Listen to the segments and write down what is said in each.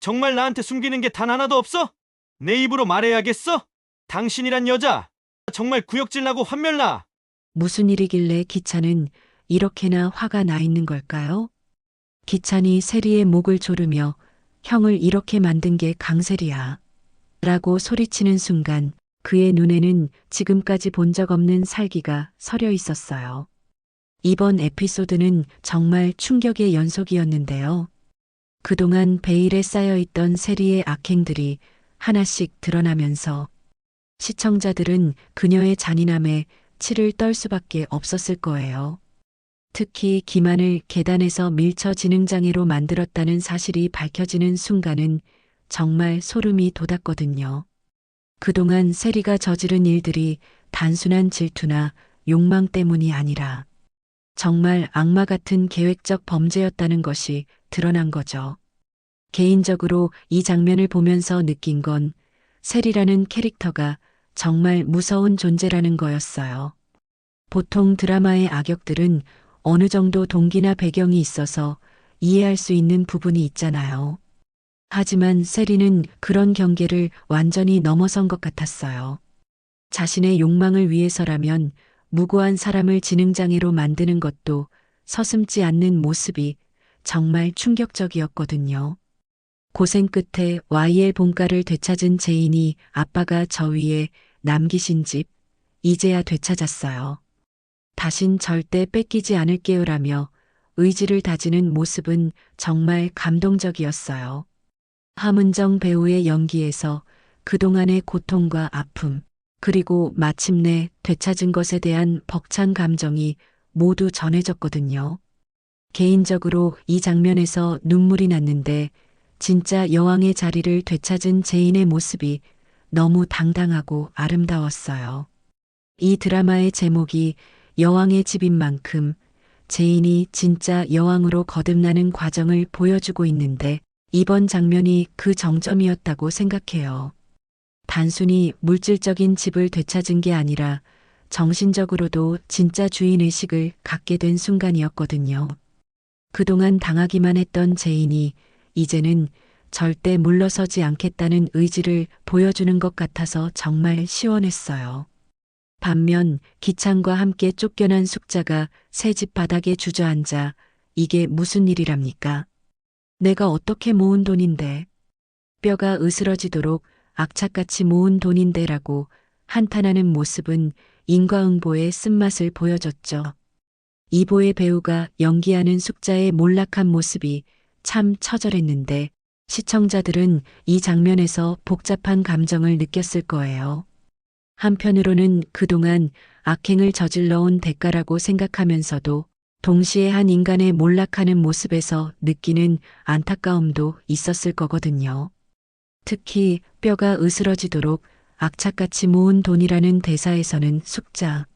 정말 나한테 숨기는 게 단 하나도 없어? 내 입으로 말해야겠어? 당신이란 여자, 정말 구역질 나고 환멸 나. 무슨 일이길래 기찬은 이렇게나 화가 나 있는 걸까요? 기찬이 세리의 목을 조르며 형을 이렇게 만든 게 강세리야. 라고 소리치는 순간 그의 눈에는 지금까지 본 적 없는 살기가 서려 있었어요. 이번 에피소드는 정말 충격의 연속이었는데요. 그동안 베일에 쌓여있던 세리의 악행들이 하나씩 드러나면서 시청자들은 그녀의 잔인함에 치를 떨 수밖에 없었을 거예요. 특히 기만을 계단에서 밀쳐 지능장애로 만들었다는 사실이 밝혀지는 순간은 정말 소름이 돋았거든요. 그동안 세리가 저지른 일들이 단순한 질투나 욕망 때문이 아니라 정말 악마 같은 계획적 범죄였다는 것이 드러난 거죠. 개인적으로 이 장면을 보면서 느낀 건 세리라는 캐릭터가 정말 무서운 존재라는 거였어요. 보통 드라마의 악역들은 어느 정도 동기나 배경이 있어서 이해할 수 있는 부분이 있잖아요. 하지만 세리는 그런 경계를 완전히 넘어선 것 같았어요. 자신의 욕망을 위해서라면 무고한 사람을 지능장애로 만드는 것도 서슴지 않는 모습이 정말 충격적이었거든요. 고생 끝에 YL 본가를 되찾은 제인이 아빠가 저 위에 남기신 집 이제야 되찾았어요. 다신 절대 뺏기지 않을게요라며 의지를 다지는 모습은 정말 감동적이었어요. 함은정 배우의 연기에서 그동안의 고통과 아픔, 그리고 마침내 되찾은 것에 대한 벅찬 감정이 모두 전해졌거든요. 개인적으로 이 장면에서 눈물이 났는데 진짜 여왕의 자리를 되찾은 제인의 모습이 너무 당당하고 아름다웠어요. 이 드라마의 제목이 여왕의 집인 만큼 제인이 진짜 여왕으로 거듭나는 과정을 보여주고 있는데 이번 장면이 그 정점이었다고 생각해요. 단순히 물질적인 집을 되찾은 게 아니라 정신적으로도 진짜 주인의식을 갖게 된 순간이었거든요. 그동안 당하기만 했던 제인이 이제는 절대 물러서지 않겠다는 의지를 보여주는 것 같아서 정말 시원했어요. 반면 기찬과 함께 쫓겨난 숙자가 새 집 바닥에 주저앉아 이게 무슨 일이랍니까? 내가 어떻게 모은 돈인데, 뼈가 으스러지도록 악착같이 모은 돈인데라고 한탄하는 모습은 인과응보의 쓴맛을 보여줬죠. 이보의 배우가 연기하는 숙자의 몰락한 모습이 참 처절했는데 시청자들은 이 장면에서 복잡한 감정을 느꼈을 거예요. 한편으로는 그동안 악행을 저질러온 대가라고 생각하면서도 동시에 한 인간의 몰락하는 모습에서 느끼는 안타까움도 있었을 거거든요. 특히 뼈가 으스러지도록 악착같이 모은 돈이라는 대사에서는 숙자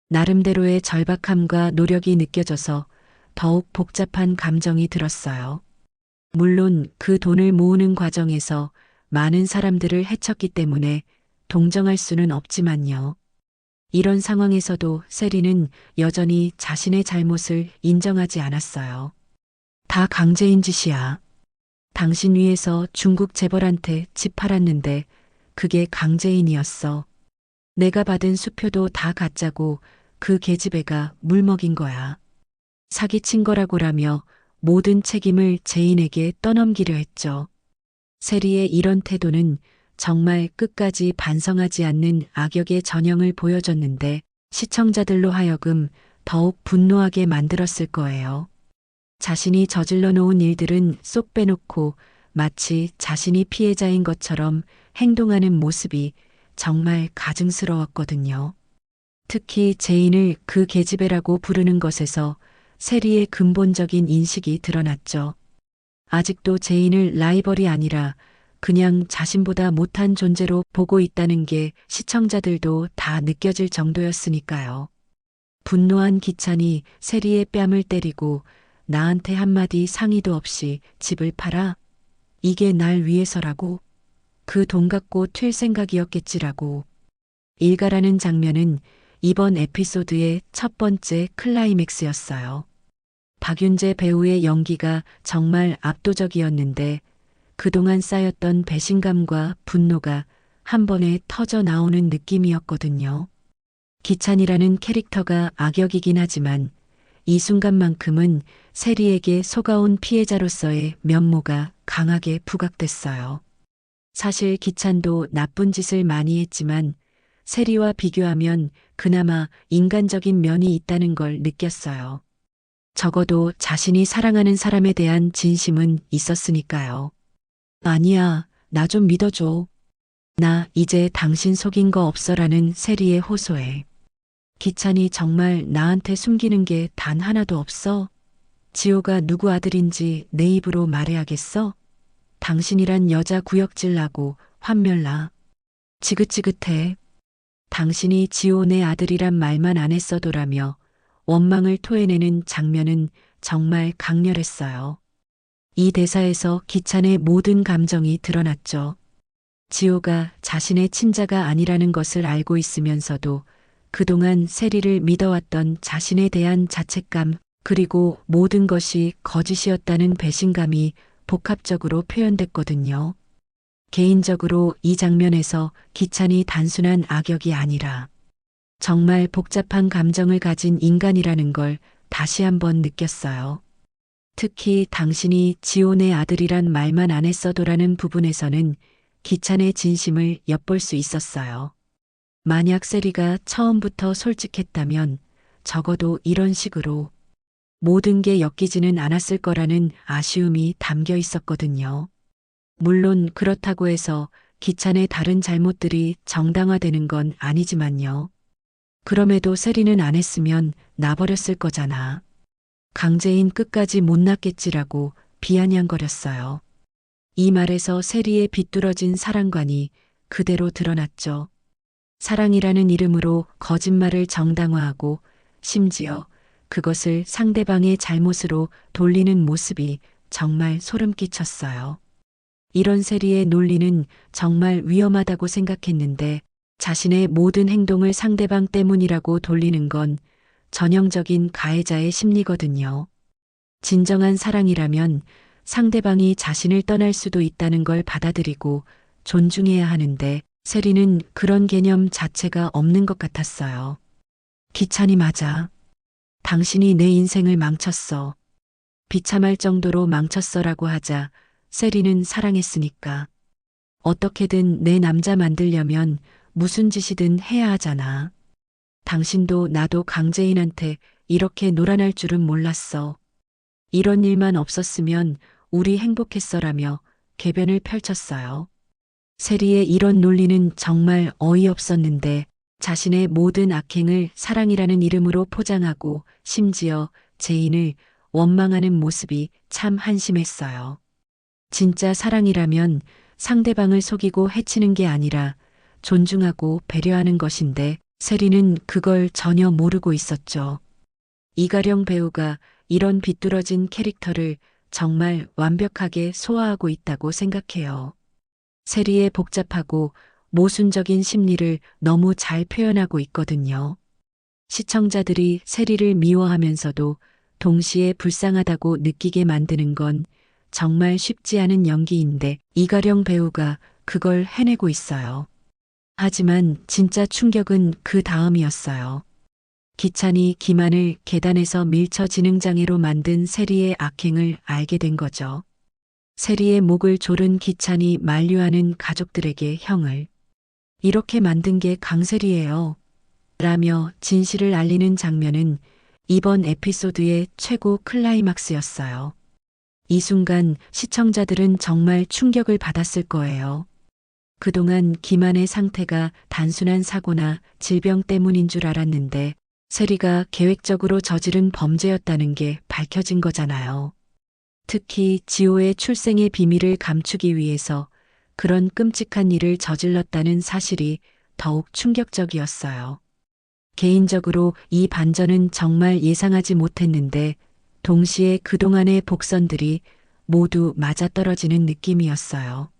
나름대로의 절박함과 노력이 느껴져서 더욱 복잡한 감정이 들었어요. 물론 그 돈을 모으는 과정에서 많은 사람들을 해쳤기 때문에 동정할 수는 없지만요. 이런 상황에서도 세리는 여전히 자신의 잘못을 인정하지 않았어요. 다 강제인 짓이야. 당신 위해서 중국 재벌한테 집 팔았는데 그게 강제인이었어. 내가 받은 수표도 다 가짜고 그 계집애가 물먹인 거야. 사기친 거라고라며 모든 책임을 제인에게 떠넘기려 했죠. 세리의 이런 태도는 정말 끝까지 반성하지 않는 악역의 전형을 보여줬는데 시청자들로 하여금 더욱 분노하게 만들었을 거예요. 자신이 저질러 놓은 일들은 쏙 빼놓고 마치 자신이 피해자인 것처럼 행동하는 모습이 정말 가증스러웠거든요. 특히 제인을 그 계집애라고 부르는 것에서 세리의 근본적인 인식이 드러났죠. 아직도 제인을 라이벌이 아니라 그냥 자신보다 못한 존재로 보고 있다는 게 시청자들도 다 느껴질 정도였으니까요. 분노한 기찬이 세리의 뺨을 때리고 나한테 한마디 상의도 없이 집을 팔아? 이게 날 위해서라고? 그 돈 갖고 튈 생각이었겠지라고. 일가라는 장면은 이번 에피소드의 첫 번째 클라이맥스였어요. 박윤재 배우의 연기가 정말 압도적이었는데 그동안 쌓였던 배신감과 분노가 한 번에 터져 나오는 느낌이었거든요. 기찬이라는 캐릭터가 악역이긴 하지만 이 순간만큼은 세리에게 속아온 피해자로서의 면모가 강하게 부각됐어요. 사실 기찬도 나쁜 짓을 많이 했지만 세리와 비교하면 그나마 인간적인 면이 있다는 걸 느꼈어요. 적어도 자신이 사랑하는 사람에 대한 진심은 있었으니까요. 아니야, 나 좀 믿어줘. 나 이제 당신 속인 거 없어라는 세리의 호소에. 기찬이 정말 나한테 숨기는 게 단 하나도 없어? 지호가 누구 아들인지 내 입으로 말해야겠어? 당신이란 여자 구역질 나고 환멸나. 지긋지긋해. 당신이 지호 내 아들이란 말만 안 했어도라며 원망을 토해내는 장면은 정말 강렬했어요. 이 대사에서 기찬의 모든 감정이 드러났죠. 지호가 자신의 친자가 아니라는 것을 알고 있으면서도 그동안 세리를 믿어왔던 자신에 대한 자책감, 그리고 모든 것이 거짓이었다는 배신감이 복합적으로 표현됐거든요. 개인적으로 이 장면에서 기찬이 단순한 악역이 아니라 정말 복잡한 감정을 가진 인간이라는 걸 다시 한번 느꼈어요. 특히 당신이 지온의 아들이란 말만 안 했어도라는 부분에서는 기찬의 진심을 엿볼 수 있었어요. 만약 세리가 처음부터 솔직했다면 적어도 이런 식으로 모든 게 엮이지는 않았을 거라는 아쉬움이 담겨 있었거든요. 물론 그렇다고 해서 기찬의 다른 잘못들이 정당화되는 건 아니지만요. 그럼에도 세리는 안 했으면 놔버렸을 거잖아. 강재인 끝까지 못 낳겠지라고 비아냥거렸어요. 이 말에서 세리의 비뚤어진 사랑관이 그대로 드러났죠. 사랑이라는 이름으로 거짓말을 정당화하고 심지어 그것을 상대방의 잘못으로 돌리는 모습이 정말 소름 끼쳤어요. 이런 세리의 논리는 정말 위험하다고 생각했는데 자신의 모든 행동을 상대방 때문이라고 돌리는 건 전형적인 가해자의 심리거든요. 진정한 사랑이라면 상대방이 자신을 떠날 수도 있다는 걸 받아들이고 존중해야 하는데 세리는 그런 개념 자체가 없는 것 같았어요. 기찬이 맞아. 당신이 내 인생을 망쳤어. 비참할 정도로 망쳤어라고 하자 세리는 사랑했으니까. 어떻게든 내 남자 만들려면 무슨 짓이든 해야 하잖아. 당신도 나도 강재인한테 이렇게 놀아날 줄은 몰랐어. 이런 일만 없었으면 우리 행복했어라며 궤변을 펼쳤어요. 세리의 이런 논리는 정말 어이없었는데 자신의 모든 악행을 사랑이라는 이름으로 포장하고 심지어 재인을 원망하는 모습이 참 한심했어요. 진짜 사랑이라면 상대방을 속이고 해치는 게 아니라 존중하고 배려하는 것인데 세리는 그걸 전혀 모르고 있었죠. 이가령 배우가 이런 비뚤어진 캐릭터를 정말 완벽하게 소화하고 있다고 생각해요. 세리의 복잡하고 모순적인 심리를 너무 잘 표현하고 있거든요. 시청자들이 세리를 미워하면서도 동시에 불쌍하다고 느끼게 만드는 건 정말 쉽지 않은 연기인데 이가령 배우가 그걸 해내고 있어요. 하지만 진짜 충격은 그 다음이었어요. 기찬이 기만을 계단에서 밀쳐 지능장애로 만든 세리의 악행을 알게 된 거죠. 세리의 목을 조른 기찬이 만류하는 가족들에게 형을 이렇게 만든 게 강세리예요. 라며 진실을 알리는 장면은 이번 에피소드의 최고 클라이막스였어요. 이 순간 시청자들은 정말 충격을 받았을 거예요. 그동안 기만의 상태가 단순한 사고나 질병 때문인 줄 알았는데 세리가 계획적으로 저지른 범죄였다는 게 밝혀진 거잖아요. 특히 지호의 출생의 비밀을 감추기 위해서 그런 끔찍한 일을 저질렀다는 사실이 더욱 충격적이었어요. 개인적으로 이 반전은 정말 예상하지 못했는데 동시에 그동안의 복선들이 모두 맞아떨어지는 느낌이었어요.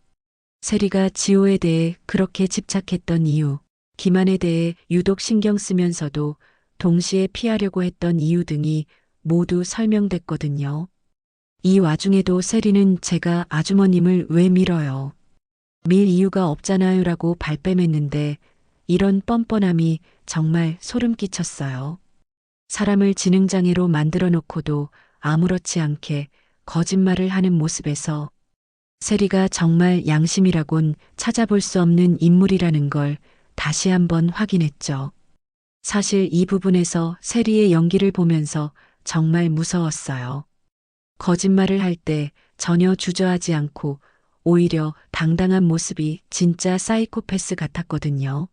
세리가 지호에 대해 그렇게 집착했던 이유, 기만에 대해 유독 신경 쓰면서도 동시에 피하려고 했던 이유 등이 모두 설명됐거든요. 이 와중에도 세리는 제가 아주머님을 왜 밀어요? 밀 이유가 없잖아요 라고 발뺌했는데 이런 뻔뻔함이 정말 소름 끼쳤어요. 사람을 지능장애로 만들어 놓고도 아무렇지 않게 거짓말을 하는 모습에서 세리가 정말 양심이라곤 찾아볼 수 없는 인물이라는 걸 다시 한번 확인했죠. 사실 이 부분에서 세리의 연기를 보면서 정말 무서웠어요. 거짓말을 할 때 전혀 주저하지 않고 오히려 당당한 모습이 진짜 사이코패스 같았거든요.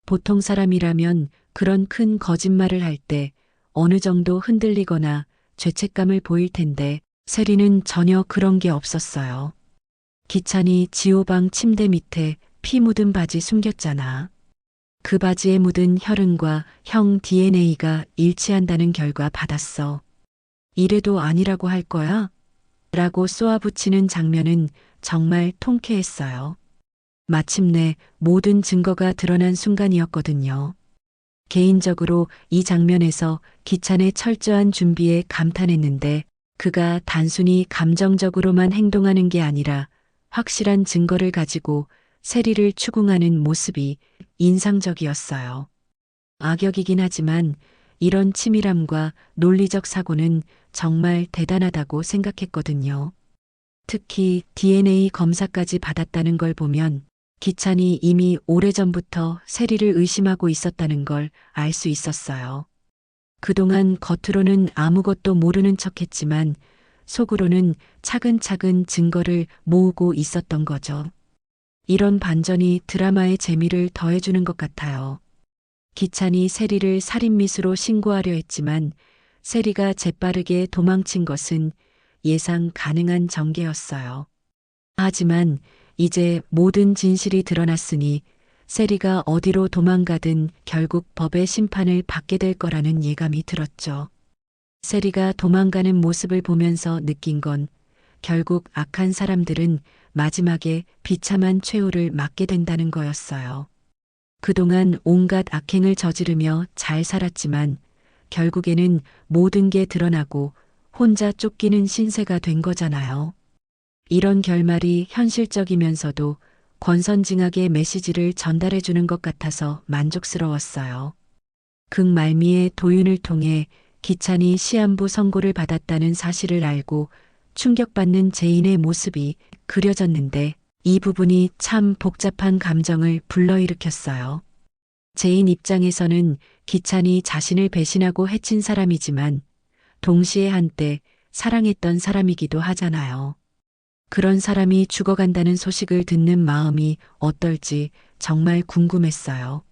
보통 사람이라면 그런 큰 거짓말을 할 때 어느 정도 흔들리거나 죄책감을 보일 텐데 세리는 전혀 그런 게 없었어요. 기찬이 지호방 침대 밑에 피 묻은 바지 숨겼잖아. 그 바지에 묻은 혈흔과 형 DNA가 일치한다는 결과 받았어. 이래도 아니라고 할 거야? 라고 쏘아붙이는 장면은 정말 통쾌했어요. 마침내 모든 증거가 드러난 순간이었거든요. 개인적으로 이 장면에서 기찬의 철저한 준비에 감탄했는데 그가 단순히 감정적으로만 행동하는 게 아니라 확실한 증거를 가지고 세리를 추궁하는 모습이 인상적이었어요. 악역이긴 하지만 이런 치밀함과 논리적 사고는 정말 대단하다고 생각했거든요. 특히 DNA 검사까지 받았다는 걸 보면 기찬이 이미 오래전부터 세리를 의심하고 있었다는 걸 알 수 있었어요. 그동안 겉으로는 아무것도 모르는 척했지만 속으로는 차근차근 증거를 모으고 있었던 거죠. 이런 반전이 드라마의 재미를 더해주는 것 같아요. 기찬이 세리를 살인미수로 신고하려 했지만 세리가 재빠르게 도망친 것은 예상 가능한 전개였어요. 하지만 이제 모든 진실이 드러났으니 세리가 어디로 도망가든 결국 법의 심판을 받게 될 거라는 예감이 들었죠. 세리가 도망가는 모습을 보면서 느낀 건 결국 악한 사람들은 마지막에 비참한 최후를 맞게 된다는 거였어요. 그동안 온갖 악행을 저지르며 잘 살았지만 결국에는 모든 게 드러나고 혼자 쫓기는 신세가 된 거잖아요. 이런 결말이 현실적이면서도 권선징악의 메시지를 전달해 주는 것 같아서 만족스러웠어요. 극 말미에 도윤을 통해 기찬이 시한부 선고를 받았다는 사실을 알고 충격받는 제인의 모습이 그려졌는데 이 부분이 참 복잡한 감정을 불러일으켰어요. 제인 입장에서는 기찬이 자신을 배신하고 해친 사람이지만 동시에 한때 사랑했던 사람이기도 하잖아요. 그런 사람이 죽어간다는 소식을 듣는 마음이 어떨지 정말 궁금했어요.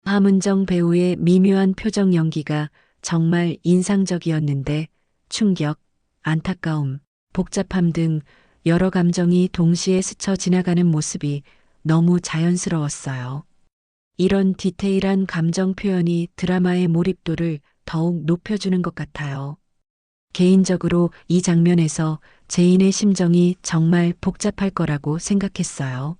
함은정 배우의 미묘한 표정 연기가 정말 인상적이었는데 충격, 안타까움, 복잡함 등 여러 감정이 동시에 스쳐 지나가는 모습이 너무 자연스러웠어요. 이런 디테일한 감정 표현이 드라마의 몰입도를 더욱 높여주는 것 같아요. 개인적으로 이 장면에서 제인의 심정이 정말 복잡할 거라고 생각했어요.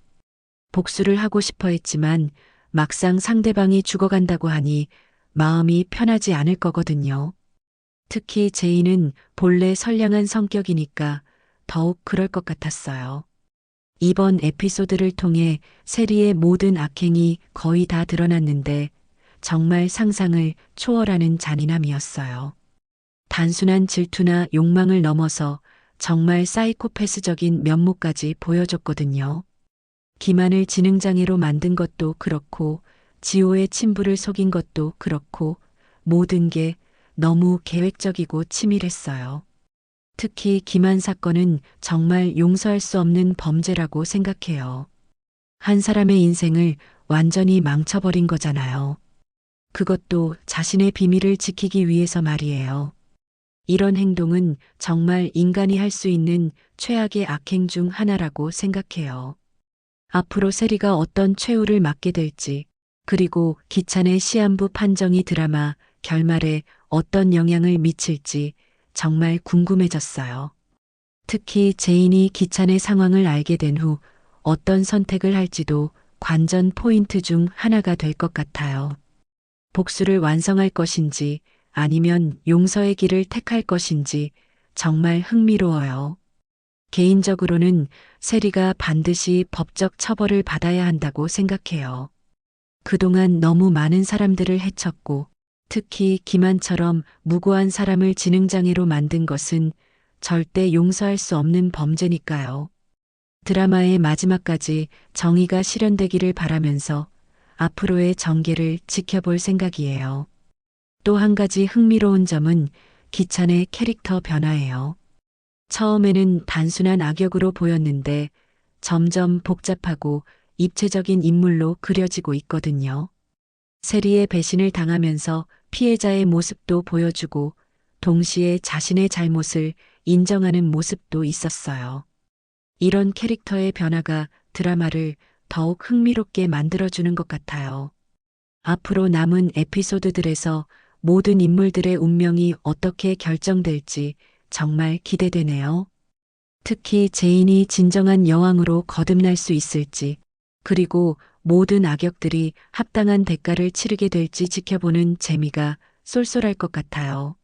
복수를 하고 싶어 했지만 막상 상대방이 죽어간다고 하니 마음이 편하지 않을 거거든요. 특히 제인은 본래 선량한 성격이니까 더욱 그럴 것 같았어요. 이번 에피소드를 통해 세리의 모든 악행이 거의 다 드러났는데 정말 상상을 초월하는 잔인함이었어요. 단순한 질투나 욕망을 넘어서 정말 사이코패스적인 면모까지 보여줬거든요. 기만을 지능장애로 만든 것도 그렇고 지호의 친부를 속인 것도 그렇고 모든 게 너무 계획적이고 치밀했어요. 특히 기만 사건은 정말 용서할 수 없는 범죄라고 생각해요. 한 사람의 인생을 완전히 망쳐버린 거잖아요. 그것도 자신의 비밀을 지키기 위해서 말이에요. 이런 행동은 정말 인간이 할 수 있는 최악의 악행 중 하나라고 생각해요. 앞으로 세리가 어떤 최후를 맞게 될지, 그리고 기찬의 시한부 판정이 드라마 결말에 어떤 영향을 미칠지 정말 궁금해졌어요. 특히 제인이 기찬의 상황을 알게 된 후 어떤 선택을 할지도 관전 포인트 중 하나가 될 것 같아요. 복수를 완성할 것인지 아니면 용서의 길을 택할 것인지 정말 흥미로워요. 개인적으로는 세리가 반드시 법적 처벌을 받아야 한다고 생각해요. 그동안 너무 많은 사람들을 해쳤고 특히 김한처럼 무고한 사람을 지능장애로 만든 것은 절대 용서할 수 없는 범죄니까요. 드라마의 마지막까지 정의가 실현되기를 바라면서 앞으로의 전개를 지켜볼 생각이에요. 또 한 가지 흥미로운 점은 기찬의 캐릭터 변화예요. 처음에는 단순한 악역으로 보였는데 점점 복잡하고 입체적인 인물로 그려지고 있거든요. 세리의 배신을 당하면서 피해자의 모습도 보여주고 동시에 자신의 잘못을 인정하는 모습도 있었어요. 이런 캐릭터의 변화가 드라마를 더욱 흥미롭게 만들어주는 것 같아요. 앞으로 남은 에피소드들에서 모든 인물들의 운명이 어떻게 결정될지 정말 기대되네요. 특히 제인이 진정한 여왕으로 거듭날 수 있을지, 그리고 모든 악역들이 합당한 대가를 치르게 될지 지켜보는 재미가 쏠쏠할 것 같아요.